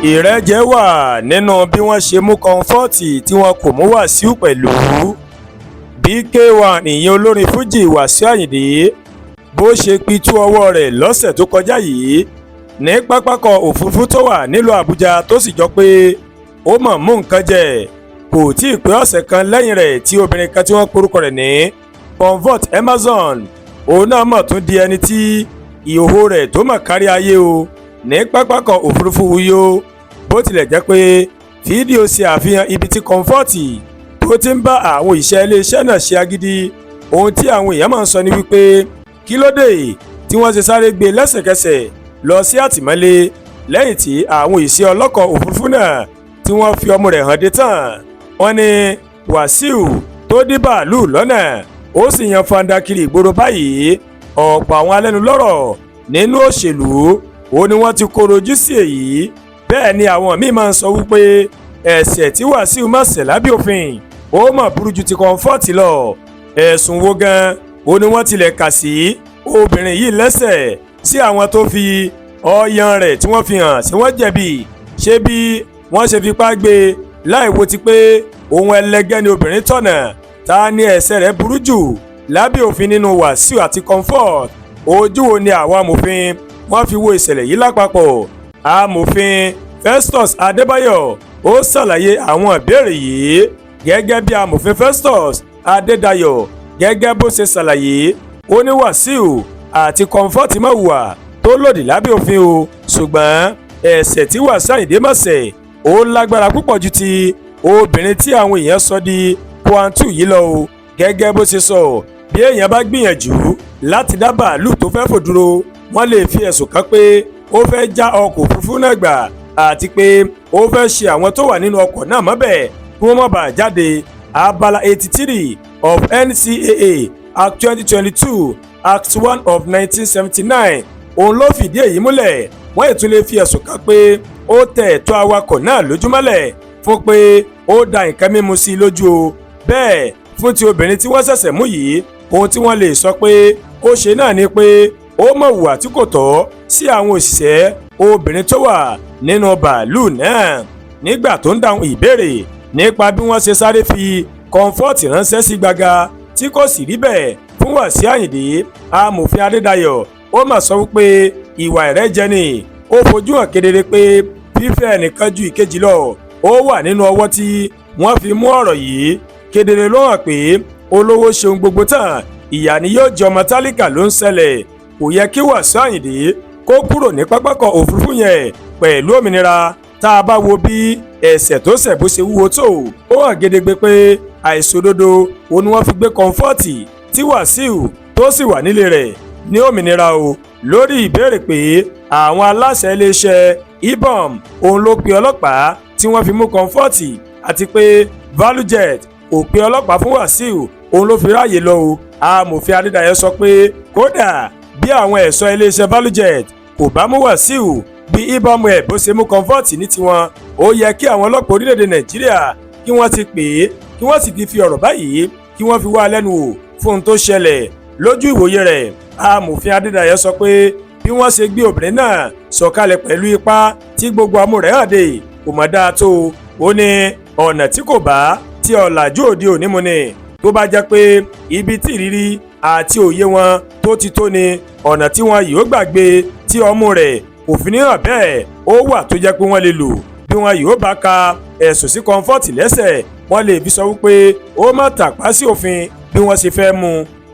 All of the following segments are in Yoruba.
Ìréjẹ wà nínú bí wọ́n ṣe mú kọ́ńfọ́ọ̀tì tí wọn kò mú Wasiu pẹ̀lú. bí K1 ìyẹn olórin fújì Wasiu Àyìndé bó ṣe pitú ọwọ́ rẹ̀ lọ́sẹ̀ tó kọjá yìí ní pápákọ̀ òfurufú tó wà nílùú Àbújá tó sì jọ pé ó mọ̀ mú nǹkan jẹ kò tí ì pé ọ̀sẹ̀ kan lẹ́yìn rẹ̀ tí obìnrin kan tí wọ́n porúkọ rẹ̀ ní Comfort Amazon òun náà mọ̀ tún di ẹni tí ìhòòhò rẹ̀ tó mọ̀ kárí ayé o ní pápákọ̀ òfurufú Uyo bó tilẹ̀ jẹ́ pé fídíò ṣe àfihàn ibi tí Comfort tó ti ń bá àwọn òṣìṣẹ́ iléeṣẹ́ náà ṣe agídí ohun tí àwọn èèyàn máa ń sọ ni wípé kí ló dé tí wọ́n ṣe sáré gbé lẹ́sẹ̀kẹsẹ̀ lọ sí àtìmọ́lé lẹ́yìn tí àwọn òṣìṣẹ́ ọlọ́kọ̀ òfurufú náà tí wọ́n fi ọmọ rẹ̀ hàn dé tán wọ́n ní Wasiu tó dí bàálù lọ́nà ó sì yan fanda kiri ìgboro báyìí ọ̀pọ̀ àwọn alẹ́nulọ́rọ̀ nínú òṣèlú ó ní wọ́n ti kóró ojú sí èyí bẹ́ẹ̀ ni àwọn míì máa ń sọ wípé ẹ̀ṣẹ̀ tí Wasiu máa ṣẹ̀ lábẹ́ òfin ó mà burú ju ti Comfort lọ ẹ̀sùn wo gan ó ní wọ́n tilẹ̀ kà sí obìnrin yìí lẹ́sẹ̀ sí àwọn tó fi ọyàn rẹ̀ tí wọ́n fi hàn sí wọ́n jẹ̀bi ṣé bí wọ́n ṣe fipá gbé láì wo ti pé ohun ẹlẹgẹ́ ni obìnrin tọ̀nà ta ni ẹ̀ṣẹ̀ rẹ̀ burú jù lábẹ́ òfin nínú Wasiu àti Comfort ojú wo ni àwọn amòfin wọ́n fi wo ìṣẹ̀lẹ̀ yìí lápapọ̀ amòfin Festus Adébáyọ̀ ó ṣàlàyé àwọn ìbéèrè yìí gẹ́gẹ́ bí amòfin Festus Adédayọ̀ gẹ́gẹ́ bó ṣe ṣàlàyé ó ní Wasiu àti Comfort máa hùwà tó lòdì lábẹ́ òfin o ṣùgbọ́n ẹ̀ṣẹ̀ tí Wasiu Àyìndé máa ṣẹ̀ ó lágbára púpọ̀ ju ti obìnrin tí àwọn èèyàn sọ di kwantu yìí lọ o gẹ́gẹ́ bó ṣe sọ bí èèyàn bá gbìyànjú láti dá bàálù tó fẹ́ fò dúró wọ́n lè fi ẹ̀sùn kàn pé ó fẹ́ já ọkọ̀ òfurufú náà gbà àti pé ó fẹ́ ṣe àwọn tó wà nínú ọkọ̀ náà mọ́bẹ̀ kí wọ́n má bàa jáde abala 83 of NCAA Act 2022 Act 1 of 1979 òun ló fìdí èyí múlẹ̀ wọ́n yìí tún lè fi ẹ̀sùn kàn pé ó tẹ ẹ̀tọ́ awakọ̀ náà lójúmọ́lẹ̀ fún pé ó da nǹkan mímu sí i lójú o bẹ́ẹ̀ fún ti obìnrin tí wọ́n ṣẹ̀ṣẹ̀ mú yìí ohun tí wọ́n lè sọ pé ó ṣe náà ni pé ó mọ̀ hùwà tí kò tọ́ sí àwọn òṣìṣẹ́ obìnrin tó wà nínú bàálù náà nígbà tó ń dáhùn ìbéèrè nípa bí wọ́n ṣe sáré fi Comfort ránṣẹ́ sí gbàgà tí kò sì rí bẹ́ẹ̀ fún Wasiu Àyìndé amòfin Adédayọ̀ ó mà sọ wípé ìwà ìrẹ́jẹ ni ó fojú hàn kedere pé fífẹ́ ẹnìkan ju ìkejì lọ ó wà nínú ọwọ́ tí wọ́n fi mú ọ̀rọ̀ yìí kedere ló hàn pé olówó ṣeun gbogbo tán ìyà ni yóò jẹ ọmọ tálíkà ló ń ṣẹlẹ̀ kò yẹ kí Wasiu Àyìndé kó kúrò ní pápákọ̀ òfurufú yẹn pẹ̀lú òmìnira tá a bá wo bí ẹ̀ṣẹ̀ tó ṣẹ̀ bó ṣe wúwo tó ó hàn gedegbe pé àìṣòdodo òun ni wọ́n fi gbé Comfort tí Wasiu tó sì wà nílé rẹ̀ ní òmìnira o lórí ìbéèrè pé àwọn aláṣẹ iléeṣẹ́ ibom òun ló pe ọlọ́pàá tí wọ́n fi mú Comfort àti pé valujet kò pe ọlọ́pàá fún Wasiu òun ló fi ráàyè lọ o amòfin Adédayọ̀ sọ pé kódà bí àwọn ẹ̀ṣọ́ iléeṣẹ́ valujet kò bá mú Wasiu bí ibom ẹ̀ bó ṣe mú Comfort ní tiwọn ó yẹ kí àwọn ọlọ́pàá orílẹ̀-èdè Nàìjíríà kí wọ́n ti pè é kí wọ́n sì ti fi ọ̀rọ̀ báyìí kí wọ́n fi wá lẹ́nu wò fún un tó ṣẹlẹ̀ lójú ìwòye rẹ̀ amòfin Adédayọ̀ sọ pé bí wọ́n ṣe gbé obìnrin náà sọ̀kalẹ̀ pẹ̀lú ipá tí gbogbo amúrẹ̀ hàn dé kò mọ̀ dáa tó ó ní ọ̀nà tí kò bá tí ọ̀làjú òde òní mu ni tó bá jẹ́ pé ibi tí ìrírí àti òye wọn tó ti tó ni ọ̀nà tí wọn yóò gbàgbé tí ọmú rẹ̀ kò fi ní hàn bẹ́ẹ̀ ó wà tó jẹ́ pé wọ́n lè lò bí wọn yóò bá ka ẹ̀sùn sí Comfort lẹ́sẹ̀ wọ́n lè fi sọ wípé ó má tàpá sí òfin bí wọ́n ṣe fẹ́ mú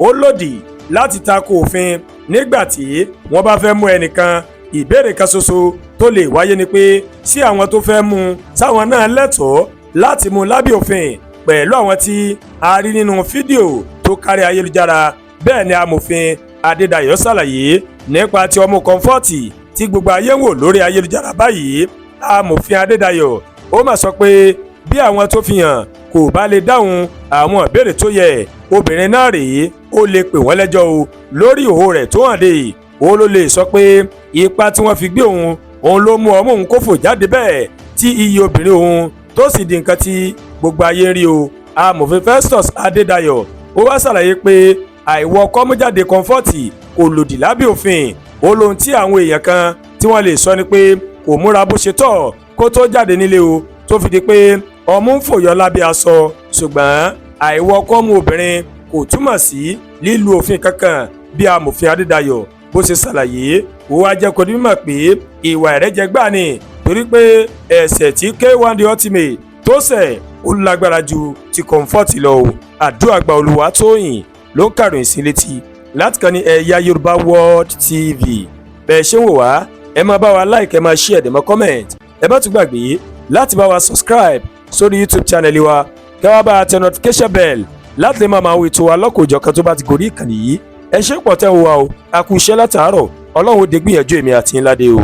ó lòdì láti tako òfin nígbà tí wọ́n bá fẹ́ mú ẹnìkan ìbéèrè kan ṣoṣo tó lè wáyé ni pé sí àwọn tó fẹ́ mú sáwọn náà lẹ́tọ̀ọ́ láti mú lábẹ́ òfin pẹ̀lú àwọn tí a rí nínú fídíò tó kárí ayélujára bẹ́ẹ̀ ni amòfin Adédayọ̀ ṣàlàyé nípa ti ọmọ Comfort tí gbogbo ayé ń wò lórí ayélujára báyìí amòfin Adédayọ̀ ó mà sọ pé bí àwọn tó fi hàn kò bá lè dáhùn àwọn ìbéèrè tó yẹ obìnrin náà rèé ó lè pè wọ́n lẹ́jọ́ o lórí ìhòòhò rẹ̀ tó hàn dé ó ló lè sọ pé ipa tí wọ́n fi gbé òun ló mú ọmọ òun kó fò jáde bẹ́ẹ̀ tí iye obìnrin òun tó sì di nǹkan tí gbogbo ayé ń rí o amòfin Festus Adédayọ̀ ó wá ṣàlàyé pé àìwọ kọ́mújáde Comfort kò lòdì lábẹ́ òfin ó lóhun tí àwọn èèyàn kan tí wọ́n lè sọ ni pé kò múra bó ṣe tọ́ kó tó jáde nílé o tó fi di pé ọmú ń fòyọ lábẹ́ aṣọ ṣùgbọ́n àìwọ kọ́mú obìnrin kò túmọ̀ sí lílu òfin kankan bí amòfin Adédayọ̀ bó ṣe ṣàlàyé ó wá jẹ́ kó di mímọ̀ pé ìwà ìrẹ́jẹ gbà ni torí pé ẹ̀ṣẹ̀ tí K1 the ultimate tó ṣẹ̀ ó lágbára ju ti Comfort lọ o. Àdúrà gba Olúwatóyìn ló ń kàròyìn sí létí láti kàn ní Ẹ̀yà Yorùbá World TV. Bẹ́ẹ̀ ṣe ń wò wá ẹ máa bá wa like ẹ máa share ẹ máa comment ẹ má tún gbàgbé láti bá wa subscribe sórí YouTube channel wa kẹ́ wá bá a tẹ notification bell láti lè máa wo ètò wa lọ́kọ̀ọ́jọ̀kan tó bá ti gorí ìkànnì yìí. Ẹ ṣé pọ̀ tẹ́ ń wò wá o a kú iṣẹ́ látàárọ̀ Ọlọ́run ó dé gbìyànjú èmi àti ńlá dé o.